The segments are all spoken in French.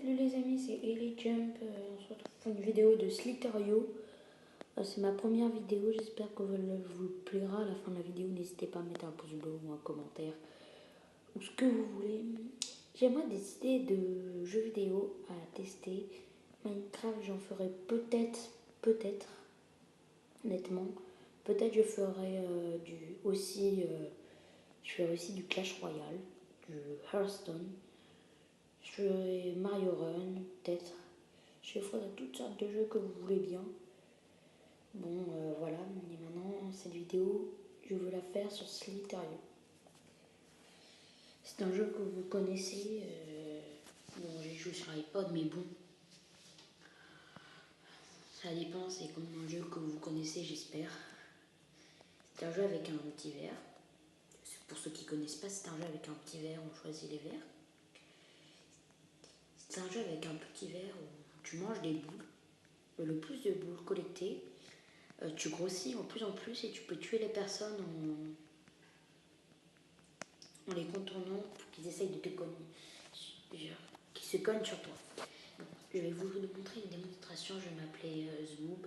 Salut les amis, c'est Ellie Jump. On se retrouve pour une vidéo de Slither.io. C'est ma première vidéo, j'espère que vous plaira. À la fin de la vidéo, n'hésitez pas à mettre un pouce bleu ou un commentaire ou ce que vous voulez. J'aimerais des idées de jeux vidéo à tester. Minecraft, j'en ferai peut-être, honnêtement. Peut-être je ferai je ferai aussi du Clash Royale, du Hearthstone. Je ferai Mario Run, peut-être. Je ferai toutes sortes de jeux que vous voulez bien. Bon, voilà. Et maintenant, cette vidéo, je veux la faire sur Slither.io. C'est un jeu que vous connaissez. Bon, j'ai joué sur iPod, mais bon. Ça dépend, c'est comme un jeu que vous connaissez, j'espère. C'est un jeu avec un petit verre. Pour ceux qui ne connaissent pas, c'est un jeu avec un petit verre, on choisit les verres. C'est un jeu avec un petit verre où tu manges des boules. Le plus de boules collectées, tu grossis en plus et tu peux tuer les personnes en les contournant pour qu'ils essayent de te cogner, qu'ils se cognent sur toi. Bon, je vais vous montrer une démonstration, je vais m'appeler Zboob.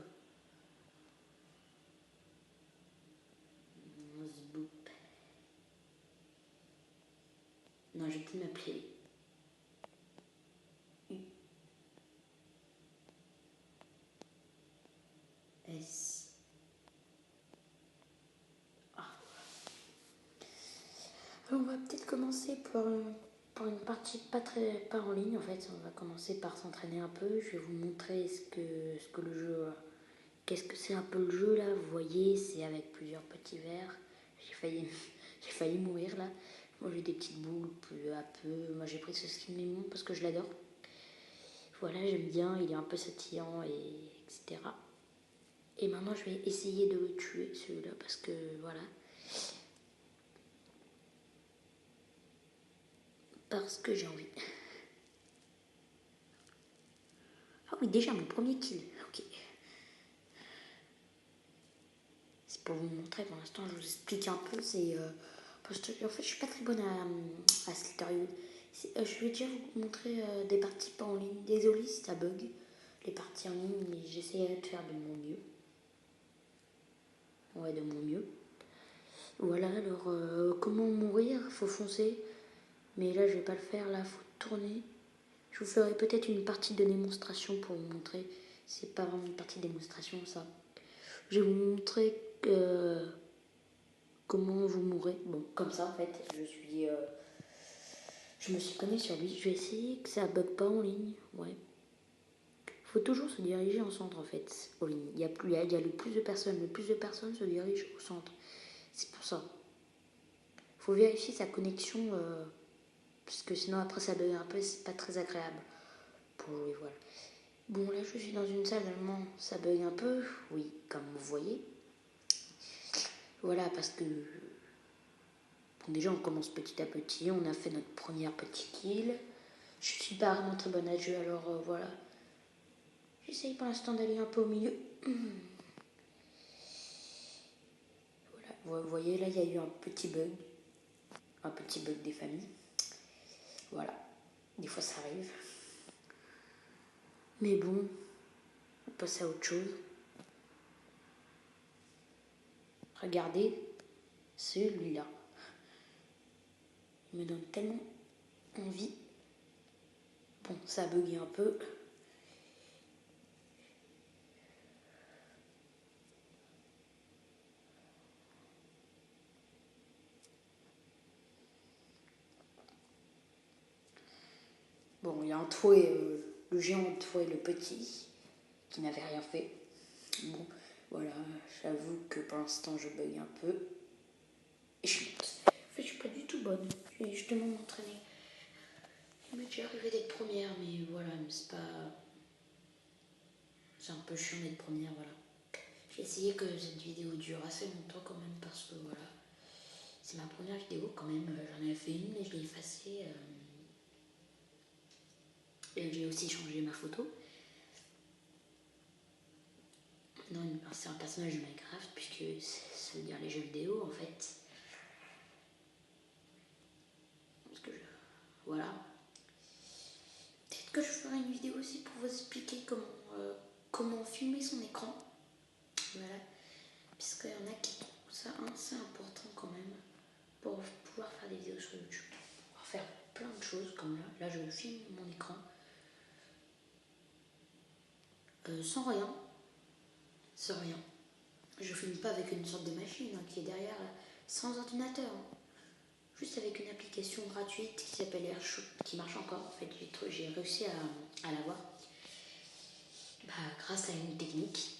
Zboob. Non, je vais peut-être m'appeler US. Alors, on va peut-être commencer par une partie pas en ligne en fait. On va commencer par s'entraîner un peu. Je vais vous montrer ce que le jeu. Qu'est-ce que c'est un peu le jeu là. Vous voyez, c'est avec plusieurs petits verres. J'ai failli mourir là. Moi j'ai des petites boules peu à peu. Moi j'ai pris ce skin Lemon parce que je l'adore. Voilà, j'aime bien. Il est un peu satillant etc. Et maintenant je vais essayer de le tuer celui-là parce que voilà. Parce que j'ai envie. Ah oui, déjà mon premier kill. Ok. C'est pour vous montrer, pour l'instant je vous explique un peu. Parce que en fait je suis pas très bonne à Slither.io. Je vais déjà vous montrer des parties pas en ligne. Désolé si ça bug. Les parties en ligne, mais j'essaierai de faire de mon mieux. Ouais, de mon mieux. Voilà, alors comment mourir? Faut foncer. Mais là je vais pas le faire, là faut tourner. Je vous ferai peut-être une partie de démonstration pour vous montrer. C'est pas vraiment une partie de démonstration ça. Je vais vous montrer comment vous mourrez. Bon, comme ça en fait, je me suis connue sur lui. Je vais essayer que ça bug pas en ligne. Ouais. Faut toujours se diriger en centre en fait. En ligne. Il y a le plus de personnes. Le plus de personnes se dirigent au centre. C'est pour ça. Faut vérifier sa connexion. Parce que sinon après ça bug un peu. C'est pas très agréable. Pour jouer, voilà. Bon là je suis dans une salle allemand. Ça bug un peu. Oui, comme vous voyez. Voilà, parce que bon, déjà on commence petit à petit, on a fait notre première petite kill. Je suis pas vraiment très bonne à jeu, alors voilà. J'essaye pour l'instant d'aller un peu au milieu. Voilà, vous voyez là il y a eu un petit bug des familles. Voilà, des fois ça arrive. Mais bon, on passe à autre chose. Regardez celui-là. Il me donne tellement envie. Bon, ça a bugué un peu. Bon, il y a le géant entre et le petit, qui n'avait rien fait. Bon, voilà, j'avoue que pour l'instant je bug un peu. Et je monte. En fait, je suis pas du tout bonne. Je vais justement m'entraîner. Il m'est déjà arrivé d'être première, mais voilà, c'est pas. C'est un peu chiant d'être première, voilà. J'ai essayé que cette vidéo dure assez longtemps quand même, parce que voilà. C'est ma première vidéo quand même. J'en avais fait une, mais je l'ai effacée. Et j'ai aussi changé ma photo. Non, c'est un personnage de Minecraft, puisque ça veut dire les jeux vidéo en fait. Parce que voilà. Peut-être que je ferai une vidéo aussi pour vous expliquer comment filmer son écran. Voilà. Puisqu'il y en a qui trouvent ça assez important quand même pour pouvoir faire des vidéos sur YouTube. Pouvoir faire plein de choses comme là. Là, je filme mon écran. Sans rien. Sans rien. Je filme pas avec une sorte de machine qui est derrière, sans ordinateur. Juste avec une application gratuite qui s'appelle AirShoot, qui marche encore. En fait, j'ai réussi à l'avoir grâce à une technique.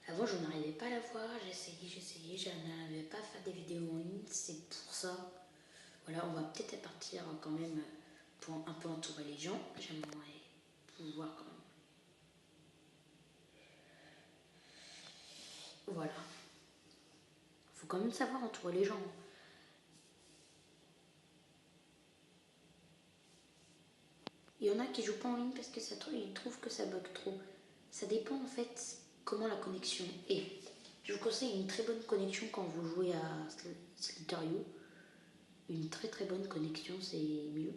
Avant, je n'arrivais pas à la voir, j'essayais, je n'arrivais pas à faire des vidéos en ligne, c'est pour ça. Voilà, on va peut-être partir quand même pour un peu entourer les gens. J'aimerais pouvoir quand même. Voilà. Faut quand même savoir entourer les gens. Il y en a qui jouent pas en ligne parce que ils trouvent que ça bug trop. Ça dépend en fait comment la connexion est. Je vous conseille une très bonne connexion quand vous jouez à Slither.io. Une très très bonne connexion, c'est mieux.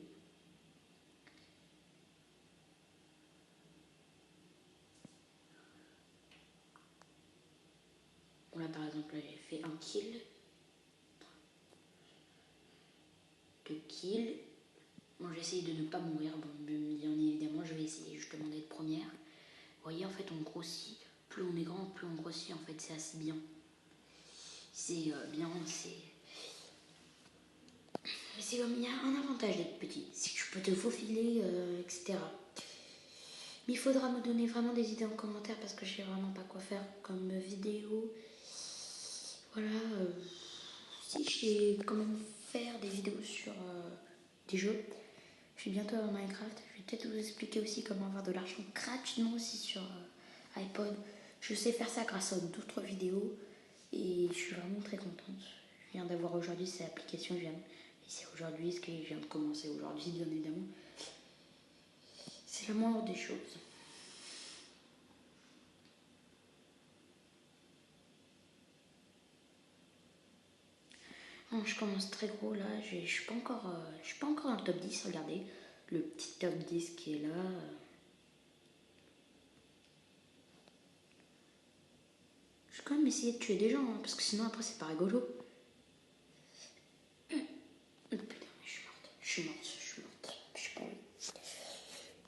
Bon là par exemple, là, j'ai fait un kill. 2 kills. Bon, j'ai essayé de ne pas mourir. Bon, bien évidemment, je vais essayer justement d'être première. Vous voyez, en fait, on grossit. Plus on est grand, plus on grossit. En fait, c'est assez bien. C'est bien, c'est... Mais il y a un avantage d'être petit. C'est que je peux te faufiler, etc. Mais il faudra me donner vraiment des idées en commentaire parce que je sais vraiment pas quoi faire comme vidéo. Voilà. Si j'ai quand même faire des vidéos sur des jeux. Je suis bientôt à Minecraft. Je vais peut-être vous expliquer aussi comment avoir de l'argent gratuitement aussi sur iPod. Je sais faire ça grâce à d'autres vidéos et je suis vraiment très contente. Je viens d'avoir aujourd'hui cette application. Et c'est aujourd'hui ce que je viens de commencer aujourd'hui, bien évidemment. C'est la moindre des choses. Bon, je commence très gros là. Je suis pas encore dans le top 10. Regardez le petit top 10 qui est là. Je vais quand même essayer de tuer des gens, hein, parce que sinon après c'est pas rigolo. Putain, je suis morte. Je suis pas envie.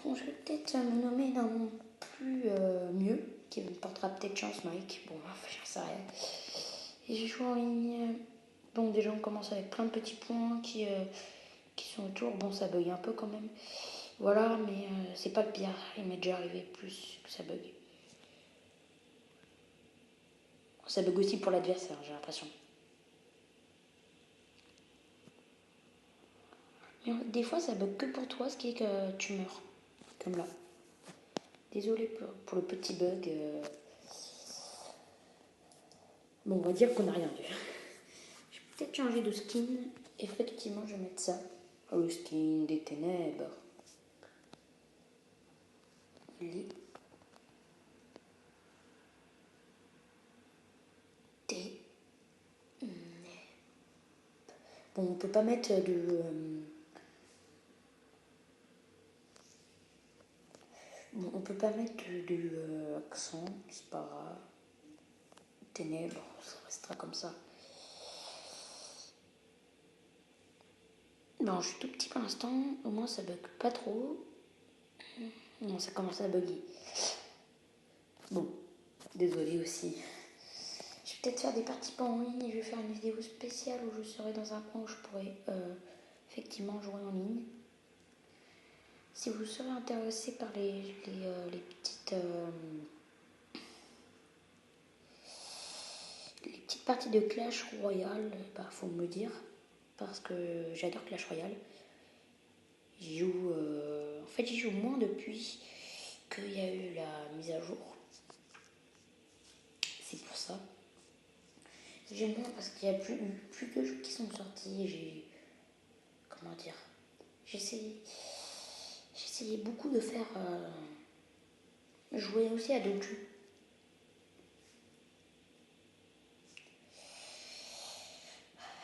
Bon, je vais peut-être me nommer d'un nom plus mieux, qui me portera peut-être chance, Mike. Bon, enfin, j'en sais rien. Et je joue en ligne. Bon, déjà on commence avec plein de petits points qui sont autour. Bon, ça bug un peu quand même. Voilà, mais c'est pas le pire. Il m'est déjà arrivé plus que ça bug. Ça bug aussi pour l'adversaire, j'ai l'impression. Mais des fois, ça bug que pour toi, ce qui est que tu meurs. Comme là. Désolée pour le petit bug. Bon, on va dire qu'on n'a rien vu. Je vais peut-être changer de skin. Effectivement, je vais mettre ça. Le skin des ténèbres. Les ténèbres. Bon, on peut pas mettre de... Bon, on peut pas mettre de accent, c'est pas grave. Ténèbres, ça restera comme ça. Non, je suis tout petit pour l'instant, au moins ça bug pas trop. Non, ça commence à bugger. Bon, désolé aussi. Je vais peut-être faire des parties pas en ligne et je vais faire une vidéo spéciale où je serai dans un coin où je pourrai effectivement jouer en ligne. Si vous serez intéressé par les petites parties de Clash Royale, bah, faut me le dire, parce que j'adore Clash Royale. J'y joue moins depuis qu'il y a eu la mise à jour. C'est pour ça. J'aime bien parce qu'il y a plus de jeux qui sont sortis. Comment dire, j'essayais beaucoup de faire jouer aussi à d'autres jeux.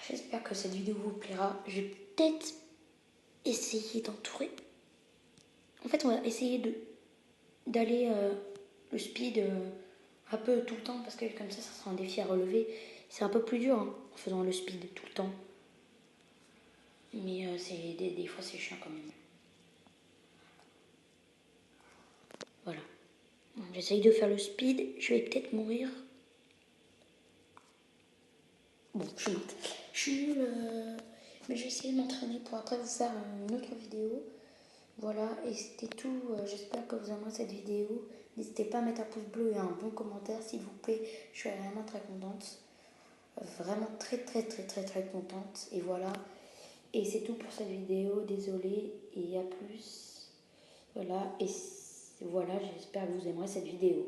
J'espère que cette vidéo vous plaira. Je vais peut-être essayer d'entourer fait, on va essayer d'aller le speed un peu tout le temps, parce que comme ça sera un défi à relever. C'est un peu plus dur hein, en faisant le speed tout le temps. Mais des fois, c'est chiant quand même. Voilà. J'essaye de faire le speed. Je vais peut-être mourir. Bon, je suis morte. Je suis nulle. Mais je vais essayer de m'entraîner pour après vous faire une autre vidéo. Voilà, et c'était tout. J'espère que vous aimerez cette vidéo. N'hésitez pas à mettre un pouce bleu et un bon commentaire, s'il vous plaît. Je suis vraiment très contente. Vraiment très contente. Et voilà. Et c'est tout pour cette vidéo. Désolée. Et à plus. Voilà. Et voilà, j'espère que vous aimerez cette vidéo.